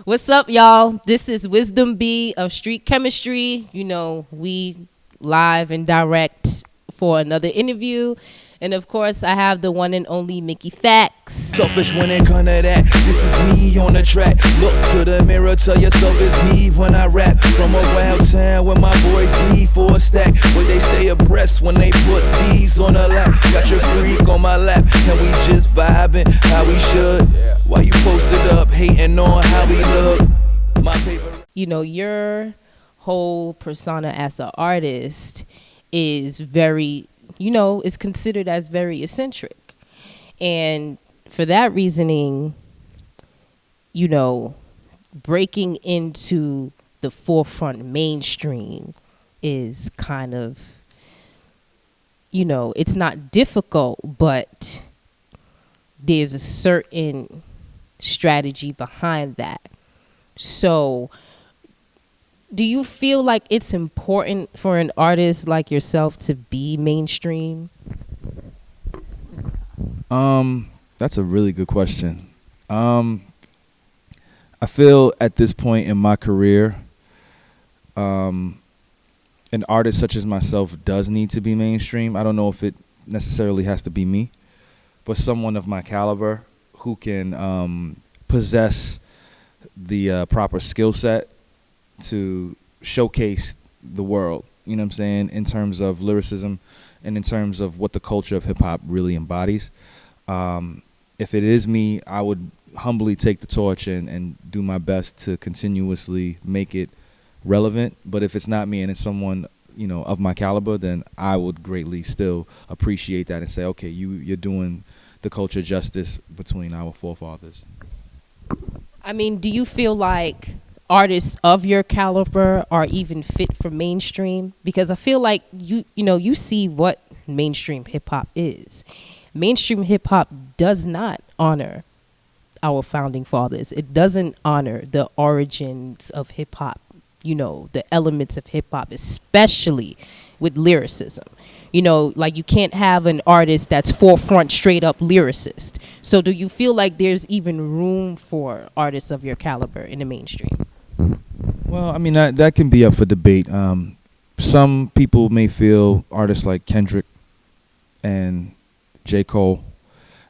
What's up, y'all? This is Wisdom B of Street Khemistry. You know, we live and direct for another interview. And of course, I have the one and only Mickey Factz. Selfish when it come to that. This is me on the track. Look to the mirror, tell yourself it's me when I rap. From a wild town where my boys bleed for a stack. Where they stay abreast when they put these on the lap. Got your freak on my lap, and we just vibing how we should. Why you posted up, hating on how we look? My paper. You know, your whole persona as an artist is very, you know, is considered as very eccentric. And for that reasoning, you know, breaking into the forefront mainstream is kind of, you know, it's not difficult, but there's a certain strategy behind that. So do you feel like it's important for an artist like yourself to be mainstream? That's a really good question. I feel at this point in my career, an artist such as myself does need to be mainstream. I don't know if it necessarily has to be me, but someone of my caliber who can possess the proper skill set to showcase the world, you know what I'm saying, in terms of lyricism and in terms of what the culture of hip-hop really embodies. If it is me, I would humbly take the torch and do my best to continuously make it relevant. But if it's not me and it's someone, you know, of my caliber, then I would greatly still appreciate that and say, okay, you're doing the culture justice between our forefathers. I mean, do you feel like artists of your caliber are even fit for mainstream? Because I feel like you see what mainstream hip hop is. Mainstream hip hop does not honor our founding fathers. It doesn't honor the origins of hip hop, you know, the elements of hip hop, especially with lyricism. You know, like you can't have an artist that's forefront straight up lyricist. So do you feel like there's even room for artists of your caliber in the mainstream? Well, I mean, that can be up for debate. Some people may feel artists like Kendrick and J Cole,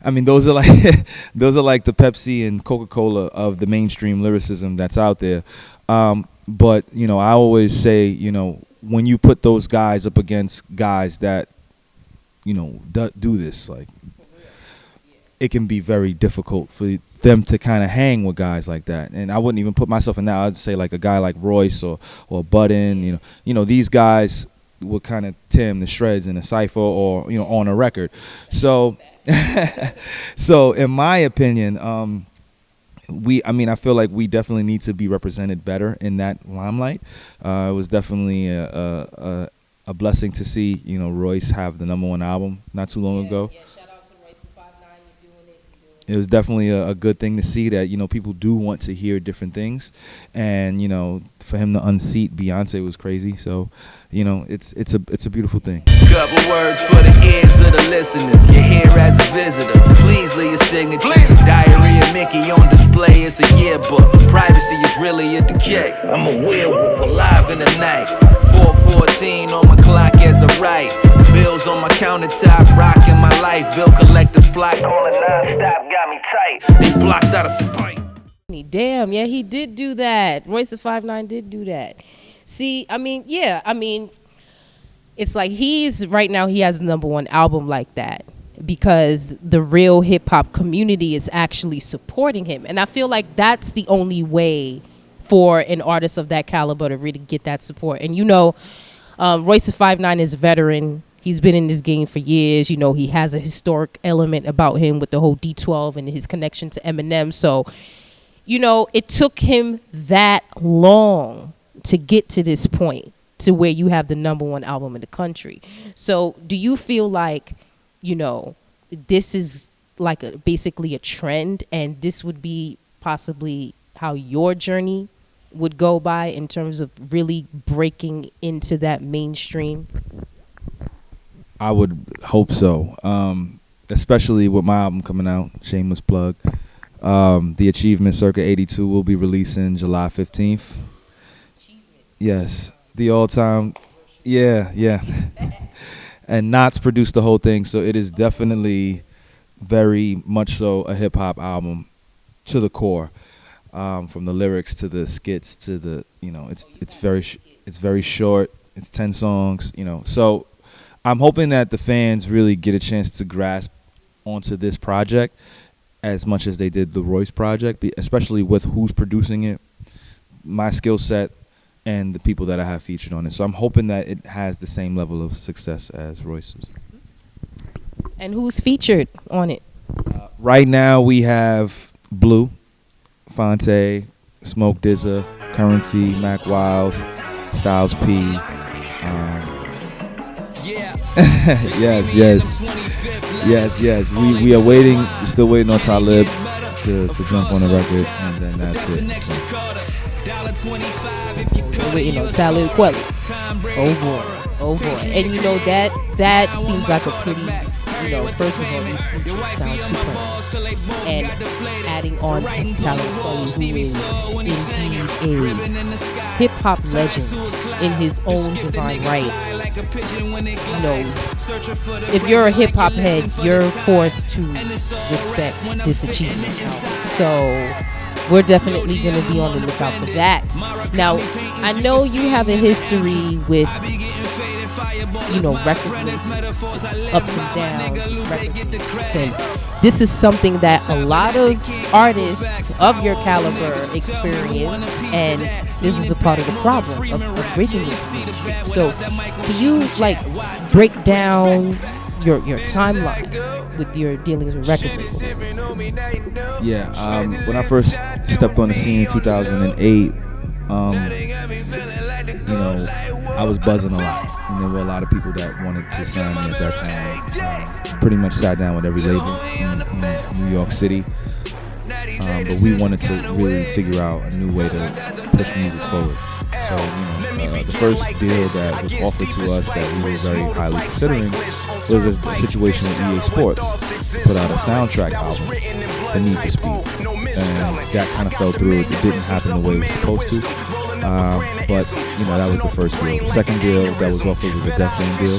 I mean, those are like the Pepsi and Coca-Cola of the mainstream lyricism that's out there. But you know, I always say, you know, when you put those guys up against guys that, you know, do this, like, it can be very difficult for them to kind of hang with guys like that. And I wouldn't even put myself in that. I'd say like a guy like Royce or Budden. You know, these guys would kind of tear him to shreds in a cypher or, you know, on a record. So, so in my opinion, I feel like we definitely need to be represented better in that limelight. It was definitely a blessing to see, you know, Royce have the #1 album not too long ago. Yeah, shout out to Royce and 5'9", you're doing it. It was definitely a good thing to see that, you know, people do want to hear different things. And, you know, for him to unseat Beyonce was crazy. So, you know, it's a beautiful thing. Couple words for the ears of the listeners. You're here as a visitor. Please leave your signature. Diary of Mickey on display. It's a yearbook. Privacy is really a decay. I'm a werewolf alive in the night. 4:14 on my clock as I write. Bills on my countertop, rocking my life. Bill collectors plot calling non-stop, got me tight. They blocked out of spite. Damn, yeah, he did do that. Royce the 5'9" did do that. See, I mean, yeah, I mean, it's like right now he has the #1 album like that because the real hip hop community is actually supporting him. And I feel like that's the only way for an artist of that caliber to really get that support. And, you know, Royce the 5'9" is a veteran. He's been in this game for years. You know, he has a historic element about him with the whole D12 and his connection to Eminem. So, you know, it took him that long to get to this point to where you have the #1 album in the country. So do you feel like, you know, this is like basically a trend and this would be possibly how your journey would go by in terms of really breaking into that mainstream? I would hope so, especially with my album coming out, shameless plug. The Achievement Circa 82 will be releasing July 15th. Yes, the all-time, yeah. And Nottz produced the whole thing, so it is definitely very much so a hip-hop album to the core. From the lyrics to the skits to the, it's very short. It's 10 songs, So I'm hoping that the fans really get a chance to grasp onto this project as much as they did the Royce project, especially with who's producing it, my skill set, and the people that I have featured on it. So I'm hoping that it has the same level of success as Royce's. And who's featured on it? Right now we have Blue, Fonte, Smoke DZA, Currency, Mac Wiles, Styles P. Yes. We are waiting. We're still waiting on Talib to jump on the record, and then that's it. So. We're waiting on Talib Kweli. Oh boy. And that seems like a pretty, first of all, these features sound super. And adding on to Talib Kweli, who is indeed a hip-hop legend in his own divine right. If you're a hip-hop head, you're forced to respect this achievement. So we're definitely going to be on the lookout for that. Now, I know you have a history with, record labels, ups and downs, record labels, and this is something that a lot of artists of your caliber experience, and this is a part of the problem of breaking this industry. So, can you break down your timeline with your dealings with record labels? Yeah, when I first stepped on the scene in 2008, I was buzzing a lot. And there were a lot of people that wanted to sign me at that time. Pretty much sat down with every label in New York City. But we wanted to really figure out a new way to push music forward. So, the first deal that was offered to us that we were very highly considering was a situation with EA Sports to put out a soundtrack album, The Need for Speed. And that kind of fell through. It didn't happen the way it was supposed to. But, that was the first deal. The second deal that was offered was a Def Jam deal.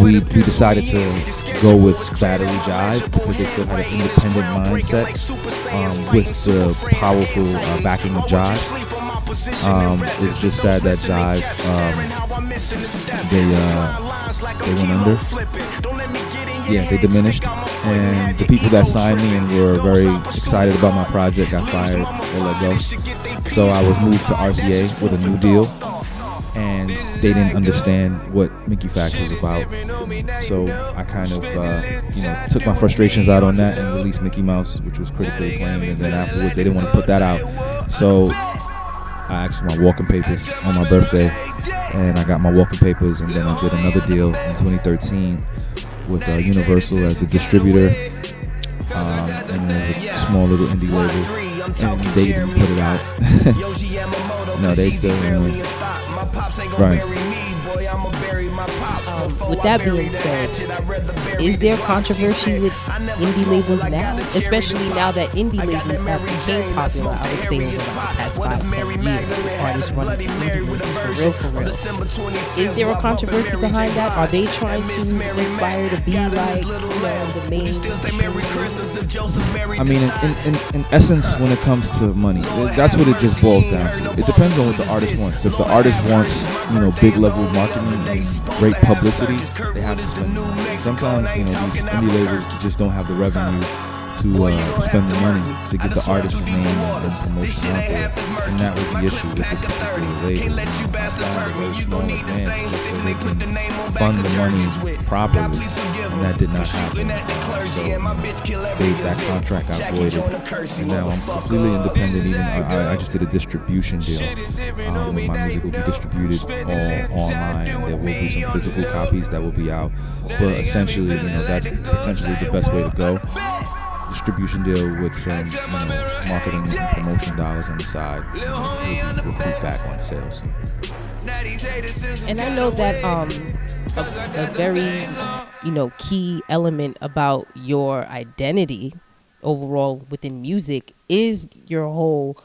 We decided to go with Battery Jive because they still had an independent mindset with the powerful backing of Jive. It's just sad that Jive they went under. Yeah, they diminished, and the people that signed me and were very excited about my project got fired or let go. So I was moved to RCA with a new deal. And they didn't understand what Mickey Factz was about. So I kind of, took my frustrations out on that and released Mickey Mouse, which was critically acclaimed. And then afterwards, they didn't want to put that out. So I asked for my walking papers on my birthday, and I got my walking papers. And then I did another deal in 2013 with Universal as the distributor. And there's a small little indie label, and they didn't put it out. No, they still right. With that being said, is there controversy with indie labels now? Especially now that indie labels have become popular, I would say, over the past 5-10 years. Artists running to indie labels for real. Is there a controversy behind that? Are they trying to inspire to be like, the main? I mean, in essence, when it comes to money, that's what it just boils down to. It depends on what the artist wants. If the artist wants, big level marketing and great publicity, they have to spend money. Sometimes, these indie labels just don't have the revenue to spend the money to get the artist's name and promotion out there. And that was the issue with this particular label. I signed a very small advance just so they can fund the money properly, and that did not happen. So that contract got voided, and now I'm completely independent. Even I just did a distribution deal. My music will be distributed all online, and there will be some physical copies that will be out. But essentially, that's potentially the best way to go. Distribution deal with some marketing and promotion dollars on the side. We'll recruit back on sales. And I know that a very, key element about your identity overall within music is your whole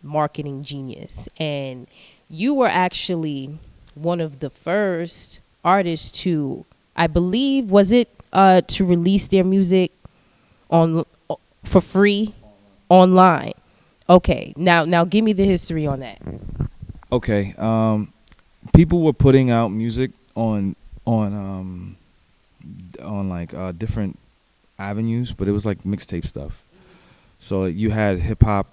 marketing genius. And you were actually one of the first artists to, I believe, was it to release their music on for free online. Okay, now give me the history on that. Okay, people were putting out music on like different avenues, but it was like mixtape stuff. So you had hip hop.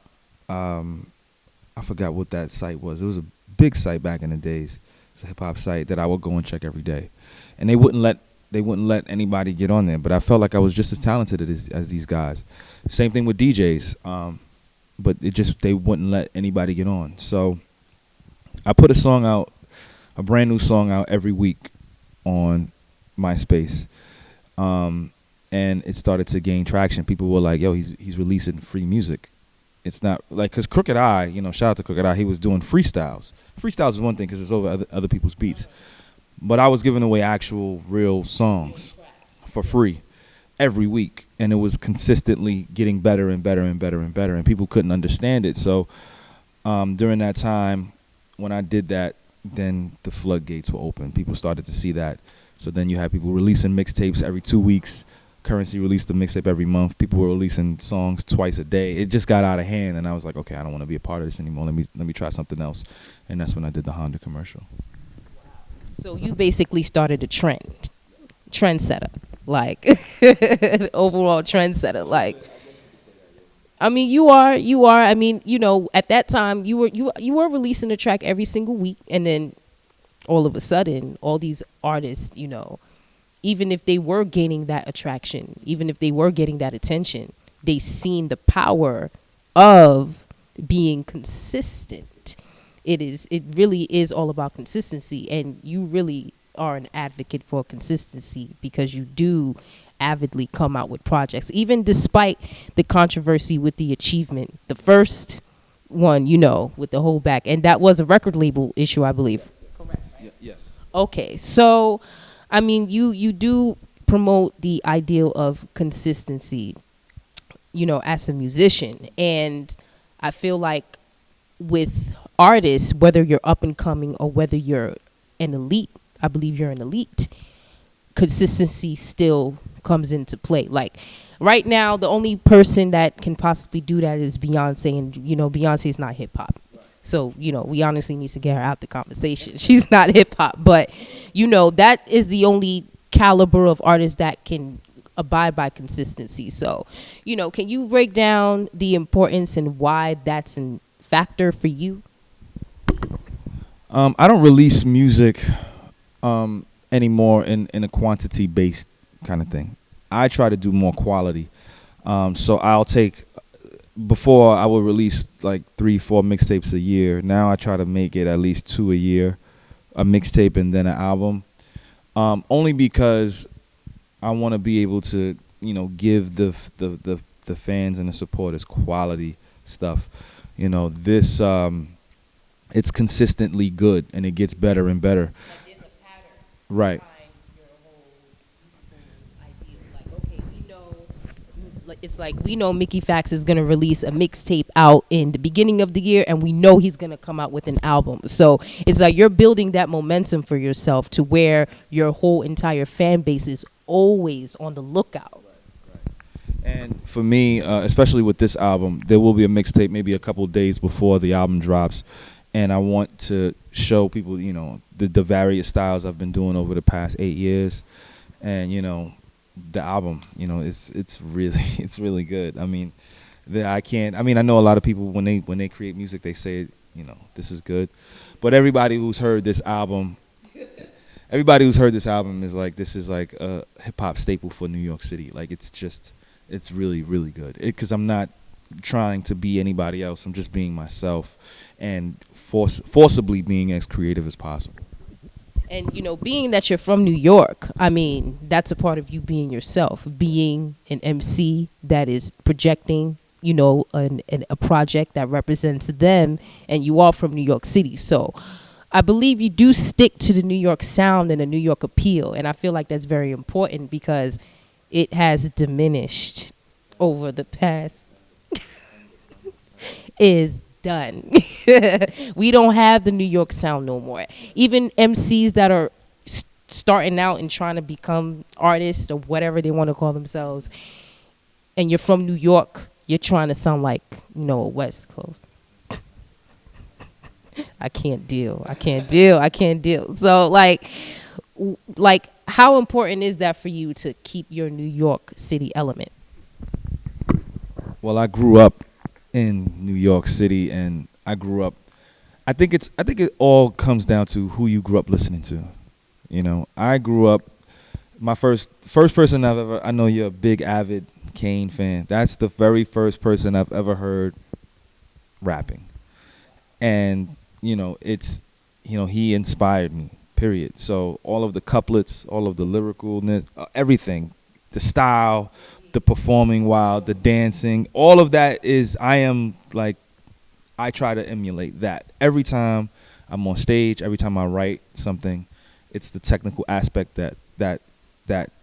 I forgot what that site was. It was a big site back in the days. It's a hip hop site that I would go and check every day, and they wouldn't let anybody get on there. But I felt like I was just as talented as these guys. Same thing with DJs, but they wouldn't let anybody get on. So I put a brand new song out every week on MySpace, and it started to gain traction. People were like, "Yo, he's releasing free music." It's not like, because Crooked I, shout out to Crooked I, he was doing freestyles. Freestyles is one thing because it's over other people's beats. But I was giving away actual real songs for free every week. And it was consistently getting better and better and better and better. And people couldn't understand it. So during that time, when I did that, then the floodgates were open. People started to see that. So then you had people releasing mixtapes every 2 weeks. Currency released a mixtape every month. People were releasing songs twice a day. It just got out of hand, and I was like, okay, I don't want to be a part of this anymore. Let me try something else, and that's when I did the Honda commercial. So you basically started a trendsetter, like overall trendsetter. Like, I mean, you are. I mean, at that time, you were releasing a track every single week, and then all of a sudden, all these artists, even if they were gaining that attraction, even if they were getting that attention, they seen the power of being consistent. It really is all about consistency, and you really are an advocate for consistency because you do avidly come out with projects, even despite the controversy with The Achievement, the first one, with the whole back, and that was a record label issue, I believe. Correct. Right? Yes. Okay, so I mean, you do promote the ideal of consistency, as a musician. And I feel like with artists, whether you're up and coming or whether you're an elite, I believe you're an elite, consistency still comes into play. Like right now, the only person that can possibly do that is Beyonce. And, Beyonce is not hip hop. So, we honestly need to get her out the conversation. She's not hip hop, but, that is the only caliber of artist that can abide by consistency. So, can you break down the importance and why that's a factor for you? I don't release music anymore in a quantity-based kind of thing. I try to do more quality. So I'll take... Before, I would release like 3-4 mixtapes a year. Now I try to make it at least 2 a year, a mixtape and then an album. Only because I want to be able to, give the fans and the supporters quality stuff. This it's consistently good and it gets better and better. Like there's a pattern. Right. It's like we know Mickey Factz is going to release a mixtape out in the beginning of the year, and we know he's going to come out with an album. So it's like you're building that momentum for yourself to where your whole entire fan base is always on the lookout. Right. And for me, especially with this album, there will be a mixtape maybe a couple days before the album drops, and I want to show people, the various styles I've been doing over the past 8 years, and the album, it's really good. I mean, I know a lot of people when they create music, they say, this is good, but everybody who's heard this album is like, this is like a hip hop staple for New York City. Like it's really, really good. Because I'm not trying to be anybody else. I'm just being myself and forcibly being as creative as possible. And, being that you're from New York, I mean, that's a part of you being yourself, being an MC that is projecting, a project that represents them, and you are from New York City. So, I believe you do stick to the New York sound and the New York appeal. And I feel like that's very important because it has diminished over the past. Is done. We don't have the New York sound no more. Even MCs that are starting out and trying to become artists or whatever they want to call themselves, and you're from New York, you're trying to sound like, a West Coast. I can't deal. So like how important is that for you to keep your New York City element? Well, I grew up in New York City, and I think it all comes down to who you grew up listening to. I grew up, my first person I know you're a big avid Kane fan. That's the very first person I've ever heard rapping. And, he inspired me, period. So all of the couplets, all of the lyricalness, everything, the style, the performing wild, the dancing, all of that I try to emulate that. Every time I'm on stage, every time I write something, it's the technical aspect that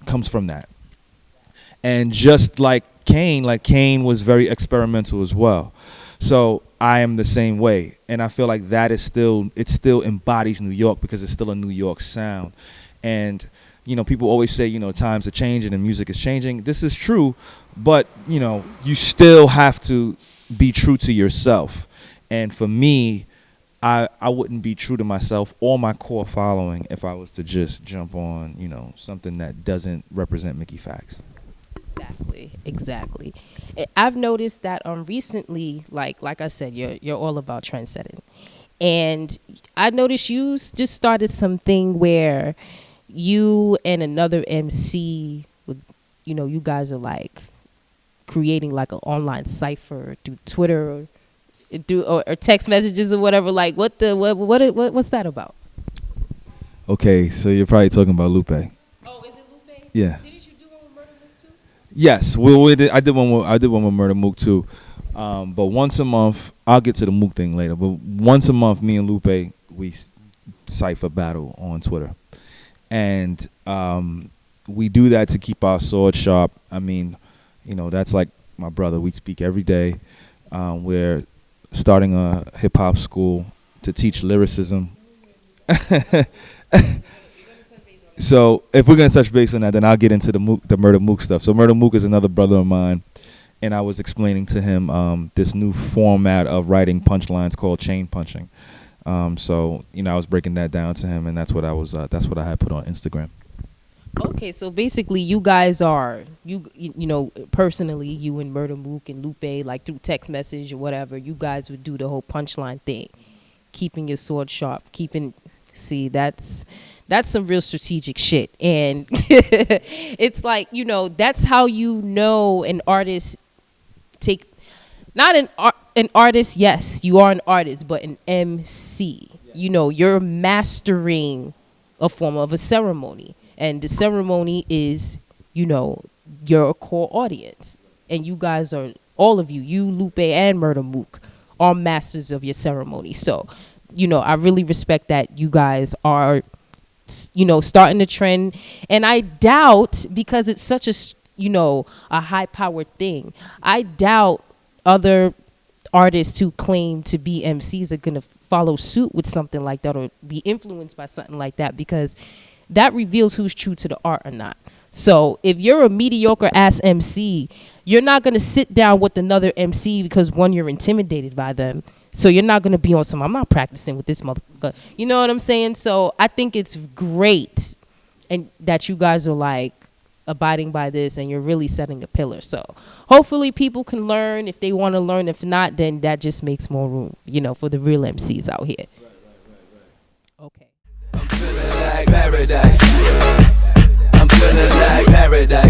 comes from that. And just like Kane was very experimental as well. So I am the same way. And I feel like that is it still embodies New York because it's still a New York sound. And, people always say, times are changing and music is changing. This is true, but, you still have to be true to yourself. And for me, I wouldn't be true to myself or my core following if I was to just jump on, something that doesn't represent Mickey Factz. Exactly. I've noticed that recently, like I said, you're all about transcending. And I noticed you just started something where you and another MC would, you guys are like creating like an online cipher through Twitter or text messages or whatever. Like what's that about? Okay, so you're probably talking about Lupe. Oh, is it Lupe? Yeah. Didn't you do one with Murder Mook too? Yes, I did one with Murder Mook too. But once a month, I'll get to the Mook thing later. But once a month, me and Lupe, we cipher battle on Twitter, and we do that to keep our sword sharp. I mean, that's like my brother. We speak every day. We're starting a hip hop school to teach lyricism. So if we're gonna touch base on that, then I'll get into the Murder Mook stuff. So Murder Mook is another brother of mine, and I was explaining to him this new format of writing punchlines called chain punching. So I was breaking that down to him, and that's what I had put on Instagram. Okay, so basically you guys are, personally, you and Murder Mook and Lupe, like through text message or whatever, you guys would do the whole punchline thing, keeping your sword sharp, see, that's some real strategic shit. And it's like, that's how an artist not an artist, yes, you are an artist, but an MC. You're mastering a form of a ceremony. And the ceremony is, your core audience. And you guys are, all of you, Lupe and Murder Mook, are masters of your ceremony. So, I really respect that you guys are, starting the trend. And I doubt, because it's such a high-powered thing, I doubt other artists who claim to be MCs are going to follow suit with something like that or be influenced by something like that, because that reveals who's true to the art or not. So if you're a mediocre ass MC, you're not going to sit down with another MC because, one, you're intimidated by them. So you're not going to be on some, I'm not practicing with this motherfucker. You know what I'm saying? So I think it's great and that you guys are like abiding by this and you're really setting a pillar. So hopefully people can learn if they want to learn. If not, then that just makes more room, for the real MCs out here. Right. Okay. I'm feeling like paradise. I'm feeling like paradise.